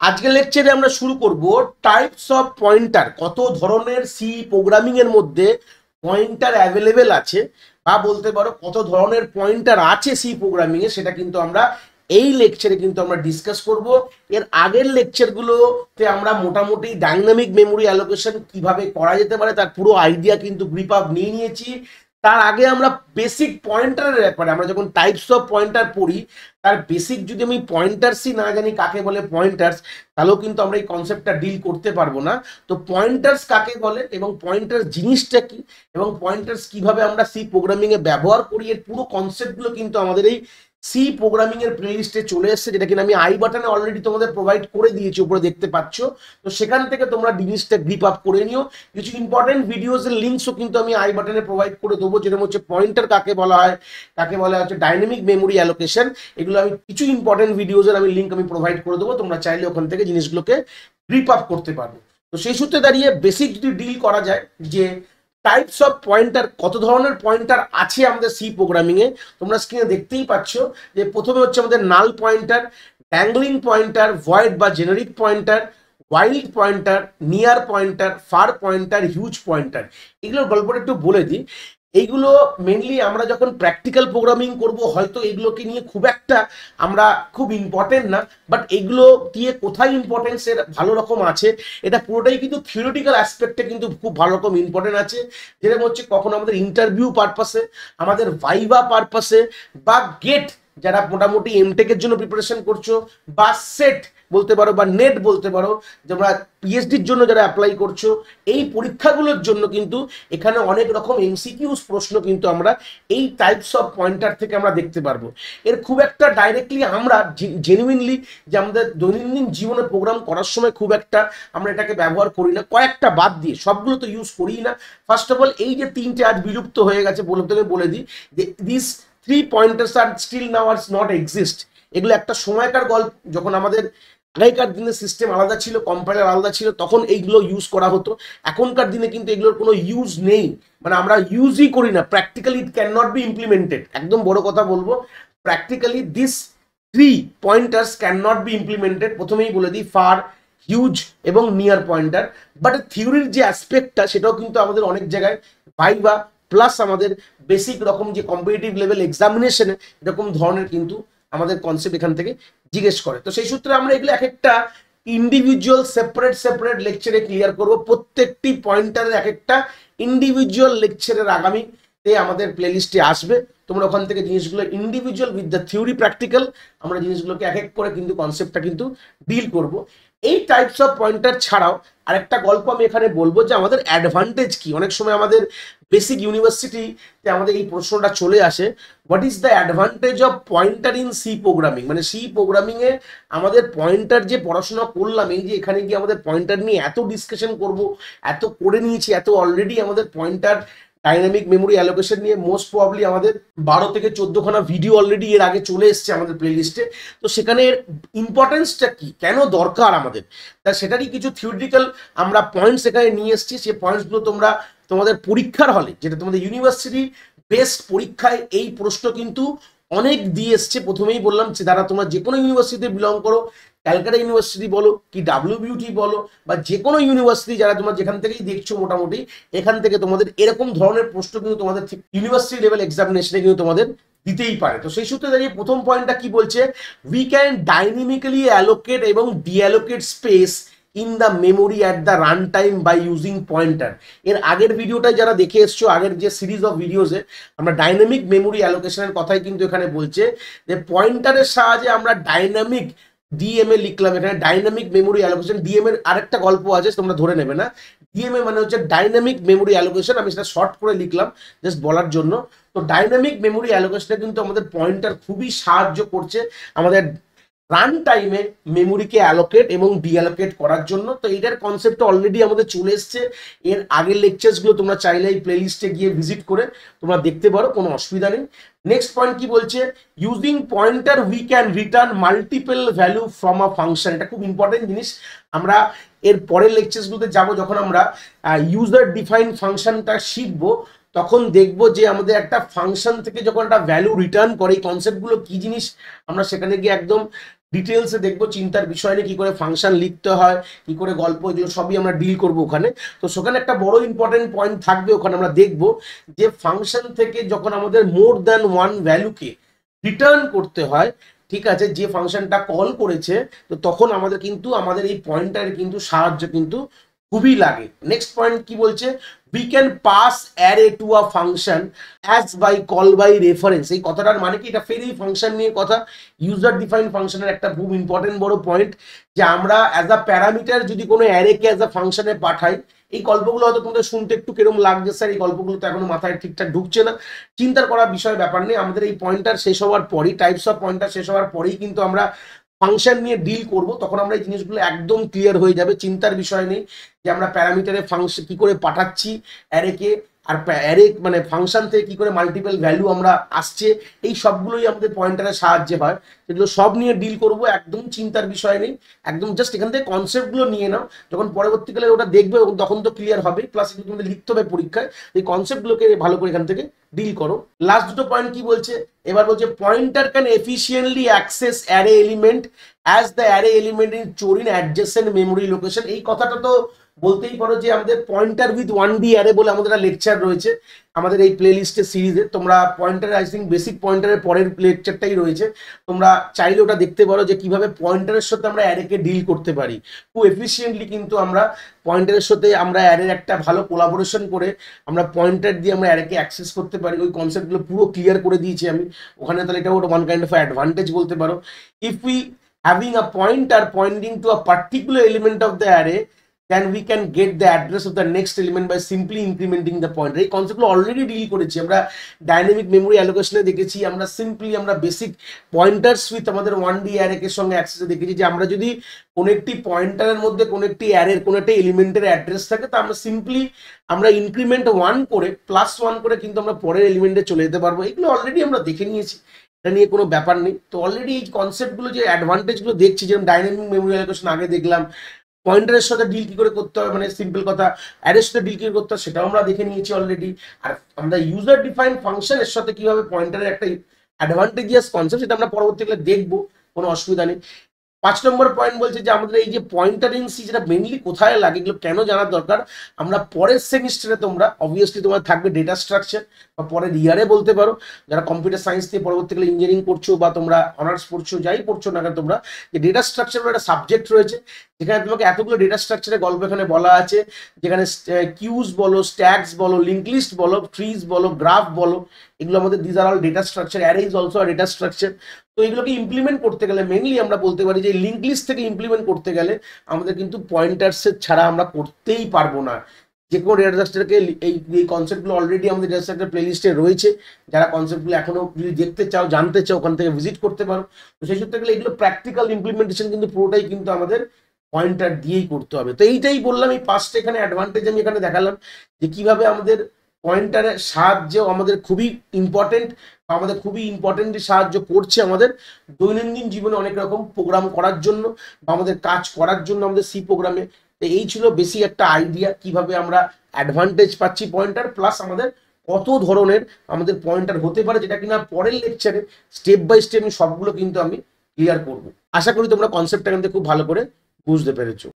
আজকের লেকচারে আমরা শুরু করব টাইপস অফ পয়েন্টার। কত ধরনের সি প্রোগ্রামিং এর মধ্যে পয়েন্টার অ্যাভেলেবেল আছে, বা বলতে পারো কত ধরনের পয়েন্টার আছে সি প্রোগ্রামিং এ, সেটা কিন্তু আমরা এই লেকচারে কিন্তু আমরা ডিসকাস করব। এর আগের লেকচারগুলোতে আমরা মোটামুটি ডাইনামিক মেমোরি অ্যালোকেশন কিভাবে করা যেতে পারে তার পুরো আইডিয়া কিন্তু গ্রিপ আপ নিয়ে নিয়েছি। তার আগে আমরা বেসিক পয়েন্টারের ব্যাপারে, আমরা যখন টাইপস অফ পয়েন্টার পড়ি তার বেসিক যদি আমি পয়েন্টার্সই না জানি কাকে বলে পয়েন্টার্স, তাহলেও কিন্তু আমরা এই কনসেপ্টটা ডিল করতে পারবো না। তো পয়েন্টার্স কাকে বলে এবং পয়েন্টার্স জিনিসটা কি এবং পয়েন্টার্স কিভাবে আমরা সি প্রোগ্রামিং এ ব্যবহার করি, এর পুরো কনসেপ্টগুলো কিন্তু আমাদের এই সি প্রোগ্রামিং এর প্লেলিস্টে চলে এসেছে, যেটা কিনা আমি আই বাটনে অলরেডি তোমাদের প্রোভাইড করে দিয়েছি, উপরে দেখতে পাচ্ছ। তো সেখান থেকে তোমরা জিনিসটা গ্রিপ আপ করে নিও। কিছু ইম্পর্টেন্ট ভিডিওস এর লিঙ্কসও কিন্তু আমি আই বাটনে প্রোভাইড করে দেবো, যেরকম হচ্ছে পয়েন্টার কাকে বলা হয়, কাকে বলা হচ্ছে ডাইনামিক মেমোরি অ্যালোকেশন। এগুলো আমি কিছু ইম্পর্টেন্ট ভিডিওসের আমি লিঙ্ক আমি প্রোভাইড করে দেবো, তোমরা চাইলে ওখান থেকে জিনিসগুলোকে গ্রিপ আপ করতে পারবে। তো সেই সূত্রে দাঁড়িয়ে বেসিক যদি ডিল করা যায় যে টাইপস অফ পয়েন্টার, কত ধরনের পয়েন্টার আছে আমাদের সি প্রোগ্রামিং এ, তোমরা স্ক্রিনে দেখতেই পাচ্ছ যে প্রথমে হচ্ছে আমাদের null pointer, dangling pointer, void বা generic pointer, wild pointer, near pointer, far pointer, huge pointer. এগুলোর গল্পটা একটু বলে দিই। এইগুলো মেনলি আমরা যখন প্র্যাকটিক্যাল প্রোগ্রামিং করব হয়তো এগুলোকে নিয়ে খুব একটা আমরা খুব ইম্পর্টেন্ট না, বাট এগুলো দিয়ে কোথায় ইম্পর্টেন্স এর ভালো রকম আছে, এটা পুরোটাই কিন্তু থিওরিটিক্যাল অ্যাসপেক্টে কিন্তু খুব ভালো রকম ইম্পর্টেন্ট আছে। যেরকম হচ্ছে কখনো আমাদের ইন্টারভিউ পারপাসে, আমাদের ভাইভা পারপাসে, বা গেট যারা মোটামুটি এমটেকের জন্য প্রিপারেশন করছো, বা সেট বলতে পারো বা নেট বলতে পারো, তোমরা পিএইচডির জন্য যারা অ্যাপ্লাই করছো, এই পরীক্ষাগুলোর জন্য কিন্তু এখানে অনেক রকম এমসিকিউস প্রশ্ন কিন্তু আমরা এই টাইপস অফ পয়েন্টার থেকে আমরা দেখতে পারবো। এর খুব একটা ডাইরেক্টলি আমরা জেনুইনলি যে আমাদের দৈনন্দিন জীবনে প্রোগ্রাম করার সময় খুব একটা আমরা এটাকে ব্যবহার করি না, কয়েকটা বাদ দিয়ে সবগুলো তো ইউজ করি না। ফার্স্ট অফ অল এই যে তিনটে আজ বিলুপ্ত হয়ে গেছে, বলে দিই যে this three pointers are still now are not exist. এগুলো একটা সময়কার গল্প, যখন আমাদের আগেকার দিনে সিস্টেম আলাদা ছিল, কম্পাইলার আলাদা ছিল, তখন এইগুলো ইউজ করা হতো। এখনকার দিনে কিন্তু এগুলোর কোনো ইউজ নেই, মানে আমরা ইউজই করি না। Practically it can not be implemented. একদম বড় কথা বলবো, practically this three pointers can not be implemented. প্রথমেই বলে দিই, ফার, হিউজ এবং নিয়ার পয়েন্টার। বাট থিওরির যে অ্যাসপেক্টটা সেটাও কিন্তু আমাদের অনেক জায়গায় ভাইভা প্লাস আমাদের বেসিক রকম যে কম্পিটিটিভ লেভেল এক্সামিনেশনে এরকম ধরনের কিন্তু আমাদের কনসেপ্ট এখান থেকে জিজ্ঞেস করে। তো সেই সূত্রে আমরা এগুলো এক একটা ইন্ডিভিজুয়াল সেপারেট লেকচারে ক্লিয়ার করব। প্রত্যেকটি পয়েন্টারের এক একটা ইন্ডিভিজুয়াল লেকচারের আগামীতে আমাদের প্লেলিস্টে আসবে। তোমরা ওখান থেকে জিনিসগুলো individual with the theory practical আমরা জিনিসগুলোকে এক এক করে কিন্তু কনসেপ্টটা কিন্তু ডিল করব। এই টাইপস অফ পয়েন্টার ছাড়াও আরেকটা গল্প আমি এখানে বলবো যে আমাদের অ্যাডভান্টেজ কি। অনেক সময় আমাদের বেসিক ইউনিভার্সিটিতে আমাদের এই প্রশ্নটা চলে আসে, what is the advantage of pointer in C programming. মানে সি প্রোগ্রামিং এ আমাদের পয়েন্টার যে পড়াশোনা করলাম, এই যে এখানে গিয়ে আমাদের পয়েন্টার নিয়ে এত ডিসকাশন করব, এত করে নিয়েছি, এত অলরেডি আমাদের পয়েন্টার ডাইনামিক মেমোরি অ্যালোকেশন নিয়ে মোস্ট প্রবাবলি আমাদের 12 থেকে 14খানা ভিডিও অলরেডি এর আগে চলে এসছে আমাদের প্লেলিস্টে। তো সেখানে এর ইম্পর্টেন্সটা কি, কেন দরকার আমাদের, তা সেটারই কিছু থিওরিটিক্যাল আমরা পয়েন্টস এখানে নিয়ে এসেছি। সেই পয়েন্টসগুলো তোমরা তোমাদের পরীক্ষার হলে, যেটা তোমাদের ইউনিভার্সিটি বেস্ট পরীক্ষায় এই প্রশ্ন কিন্তু অনেক দিয়ে এসছে। প্রথমেই বললাম যে দ্বারা তোমরা যে কোনো ইউনিভার্সিটিতে বিলং করো, ক্যালকাটা ইউনিভার্সিটি বলো কি ডাব্লিউবিউটি বলো, বা যে কোনো ইউনিভার্সিটি যারা তোমরা যেখান থেকেই দেখছো, মোটামুটি এখান থেকে তোমাদের এরকম ধরনের প্রশ্ন কিন্তু তোমাদের ইউনিভার্সিটি লেভেল এক্সামিনেশনে কিন্তু তোমাদের দিতেই পারে। তো সেই সূত্রে দাঁড়িয়ে প্রথম পয়েন্টটা কি বলছে, উই ক্যান ডাইনামিক্যালি অ্যালোকেট এবং deallocate space in the memory at the run time by using pointer. এর আগের ভিডিওটাই যারা দেখে এসছো, আগের যে সিরিজ অফ ভিডিওসে আমরা ডাইনামিক মেমোরি অ্যালোকেশনের কথাই কিন্তু এখানে বলছে যে পয়েন্টারের সাহায্যে আমরা ডাইনামিক ডিএমএ লিখলাম। এখানে ডাইনামিক মেমোরি অ্যালোকেশন, ডিএম এর আরেকটা গল্প আছে, তোমরা ধরে নেবে না। ডিএমএ মানে হচ্ছে ডাইনামিক মেমোরি অ্যালোকেশন, আমি সেটা শর্ট করে লিখলাম জাস্ট বলার জন্য। তো ডাইনামিক মেমোরি অ্যালোকেশনে কিন্তু আমাদের পয়েন্টার খুবই সাহায্য করছে আমাদের রান টাইমে মেমোরিকে অ্যালোকেট এবং ডিঅ্যালোকেট করার জন্য। তো এটার কনসেপ্ট অলরেডি আমাদের চলে এসছে। এর আগের লেকচারসগুলো তোমরা চাইলে এই প্লেলিস্টে গিয়ে ভিজিট করে তোমরা দেখতে পারো, কোনো অসুবিধা নেই। নেক্সট পয়েন্ট কি বলছে, using pointer we can return multiple value from a function. এটা খুব ইম্পর্টেন্ট জিনিস। আমরা এর পরের লেকচারসগুলোতে যাবো, যখন আমরা ইউজার ডিফাইন ফাংশনটা শিখবো, তখন দেখবো যে আমাদের একটা ফাংশন থেকে যখন একটা ভ্যালু রিটার্ন করে, এই কনসেপ্টগুলো কি জিনিস আমরা সেখানে গিয়ে একদম ডিটেলসে দেখবো, চিন্তার বিষয় নেই, কি করে ফাংশন লিখতে হয়, কি করে গল্প, এগুলো সবই আমরা ডিল করবো ওখানে। তো সেখানে একটা বড় ইম্পর্টেন্ট পয়েন্ট থাকবে, ওখানে আমরা দেখবো যে ফাংশন থেকে যখন আমাদের মোর দ্যান ওয়ান ভ্যালুকে রিটার্ন করতে হয়, ঠিক আছে, যে ফাংশনটা কল করেছে, তো তখন আমাদের কিন্তু আমাদের এই পয়েন্টারের কিন্তু সাহায্য কিন্তু খুবই লাগে। নেক্সট পয়েন্ট কি বলছে, we can pass array to a function as by call by reference। এই কথাটার মানে কি, এটা ফের এই ফাংশন নিয়ে কথা, ইউজার ডিফাইন ফাংশনের একটা খুব ইম্পর্টেন্ট বড় পয়েন্ট, যে আমরা অ্যাজ আ প্যারামিটার যদি কোনো অ্যারেকে অ্যাজ আ ফাংশনে পাঠাই, এই গল্পগুলো হয়তো তোমাদের শুনতে একটু কিরকম লাগছে স্যার, এই গল্পগুলো তো এখনো মাথায় ঠিকঠাক ঢুকছে না, চিন্তার করার বিষয় ব্যাপার নেই। আমাদের এই পয়েন্টার শেষ হওয়ার পরেই, টাইপস অফ পয়েন্টার শেষ হওয়ার পরেই কিন্তু আমরা ফাংশন নিয়ে ডিল করব, তখন আমরা এই জিনিসগুলো একদম ক্লিয়ার হয়ে যাবে, চিন্তার বিষয় নেই যে আমরা প্যারামিটারে ফাংশন কি করে পাঠাচ্ছি অ্যারেকে, আর অ্যারে মানে ফাংশন থেকে কি করে মাল্টিপল ভ্যালু আমরা আসছে, এই সবগুলোই আমাদের পয়েন্টারের সাহায্যে হয়। সেগুলো সব নিয়ে ডিল করব, একদম চিন্তার বিষয় নেই, একদম জাস্ট এখান থেকে কনসেপ্টগুলো নিয়ে নাও, যখন পরবর্তীকালে ওটা দেখবে তখন তো ক্লিয়ার হবে, প্লাস এগুলো তোমাদের লিখতে হবে পরীক্ষায়, এই কনসেপ্টগুলোকে ভালো করে এখান থেকে ডিল করো। লাস্ট দুটো পয়েন্ট কি বলছে, এবার বলছে pointer can efficiently access array element as the array element is stored in adjacent memory location. এই কথাটা তো বলতেই পারো যে আমাদের পয়েন্টার উইথ 1D অ্যারে বলে আমাদের একটা লেকচার রয়েছে আমাদের এই প্লে লিস্টের সিরিজে, তোমরা পয়েন্টার আই থিঙ্ক বেসিক পয়েন্টারের পরের লেকচারটাই রয়েছে, তোমরা চাইলে ওটা দেখতে পারো যে কিভাবে পয়েন্টারের সাথে আমরা অ্যারেকে ডিল করতে পারি খুব এফিসিয়েন্টলি। কিন্তু আমরা পয়েন্টারের সাথে আমরা অ্যারের একটা ভালো কোলাবোরেশন করে আমরা পয়েন্টার দিয়ে আমরা অ্যারেকে অ্যাক্সেস করতে পারি, ওই কনসেপ্টগুলো পুরো ক্লিয়ার করে দিয়েছি আমি ওখানে, তাহলে এটা ওটা ওয়ান কাইন্ড অফ অ্যাডভান্টেজ বলতে পারো। If we having a pointer pointing to a particular element of the array, then we can get the address of the next element by simply incrementing the pointer। এই কনসেপ্টগুলো already deal করেছি আমরা, dynamic memory অ্যালোকেশনে দেখেছি আমরা, simply আমরা basic pointers with আমাদের 1D অ্যারেকের সঙ্গে অ্যাক্সেসে দেখেছি যে আমরা যদি কোনো একটি পয়েন্টারের মধ্যে কোনো একটি অ্যারের কোনো একটা এলিমেন্টের অ্যাড্রেস থাকে, তো আমরা সিম্পলি আমরা ইনক্রিমেন্ট 1 করে +1 করে কিন্তু আমরা পরের এলিমেন্টে চলে যেতে পারবো। এগুলো অলরেডি আমরা দেখে নিয়েছি, এটা নিয়ে কোনো ব্যাপার নেই। তো অলরেডি এই কনসেপ্টগুলো যে অ্যাডভান্টেজগুলো দেখছি, যেমন ডাইনামিক মেমোরি অ্যালোকেশন আগে দেখলাম, পয়েন্টারের সাথে ডিল কি করে করতে হবে, মানে সিম্পল কথা অ্যারের সাথে ডিল কি করে করতে হবে সেটাও আমরা দেখে নিয়েছি অলরেডি। আর আমরা ইউজার ডিফাইন ফাংশনের সাথে কিভাবে পয়েন্টারের একটা অ্যাডভান্টেজিয়াস কনসেপ্ট, সেটা আমরা পরবর্তীকালে দেখবো, কোনো অসুবিধা নেই। 5 নম্বর পয়েন্ট বলছে যে আমাদের এই যে পয়েন্টারেন্সি, যেটা মেনলি কোথায় লাগে, এগুলো কেন জানার দরকার, আমরা পরের সেমিস্টারে তোমরা অবভিয়াসলি তোমার থাকবে ডেটা স্ট্রাকচার, বা পরের ইয়ারে বলতে পারো, যারা কম্পিউটার সায়েন্স নিয়ে পরবর্তীকালে ইঞ্জিনিয়ারিং করছো বা তোমরা অনার্স পড়ছো, যাই পড়ছো না কেন তোমরা, যে ডেটা স্ট্রাকচার একটা সাবজেক্ট রয়েছে, যেখানে তোমাকে এতগুলো ডেটা স্ট্রাকচারের গল্প এখানে বলা আছে, যেখানে কিউজ বলো, স্ট্যাকস বলো, লিঙ্ক লিস্ট বলো, ট্রিজ বলো, গ্রাফ বলো, এগুলো আমাদের this are all data structure, array is also data structure. তো এগুলোকে ইমপ্লিমেন্ট করতে গেলে মেনলি আমরা বলতে পারি যে লিঙ্ক লিস্ট থেকে ইমপ্লিমেন্ট করতে গেলে আমাদের কিন্তু পয়েন্টার্সের ছাড়া আমরা করতেই পারবো না। যে কোনো ডেটা স্ট্রাকচারকে এই কনসেপ্টগুলো অলরেডি আমাদের ডেটা স্ট্রাকচার প্লেলিস্টে রয়েছে, যারা কনসেপ্টগুলো এখনো যদি দেখতে চাও, জানতে চাও, ওখান থেকে ভিজিট করতে পারো। তো সেই সূত্রে গেলে এগুলো প্র্যাকটিক্যাল ইমপ্লিমেন্টেশন কিন্তু পুরোটাই কিন্তু আমাদের পয়েন্টার দিয়েই করতে হবে। তো এইটাই বললাম, এই 5টা এখানে অ্যাডভান্টেজ আমি এখানে দেখালাম, যে কিভাবে আমাদের পয়েন্টারের সাহায্যেও আমাদের খুবই ইম্পর্টেন্ট, আমাদের খুবই ইম্পর্টেন্টলি সাহায্য করছে আমাদের দৈনন্দিন জীবনে অনেক রকম প্রোগ্রাম করার জন্য বা আমাদের কাজ করার জন্য আমাদের সি প্রোগ্রামে। তো এই ছিল বেশি একটা আইডিয়া কিভাবে আমরা অ্যাডভান্টেজ পাচ্ছি পয়েন্টার, প্লাস আমাদের কত ধরনের আমাদের পয়েন্টার হতে পারে, যেটা কিনা পরের লেকচারে স্টেপ বাই স্টেপ সবগুলো কিন্তু আমি ক্লিয়ার করব। আশা করি তোমরা কনসেপ্টটা কিন্তু খুব ভালো করে বুঝতে পেরেছো।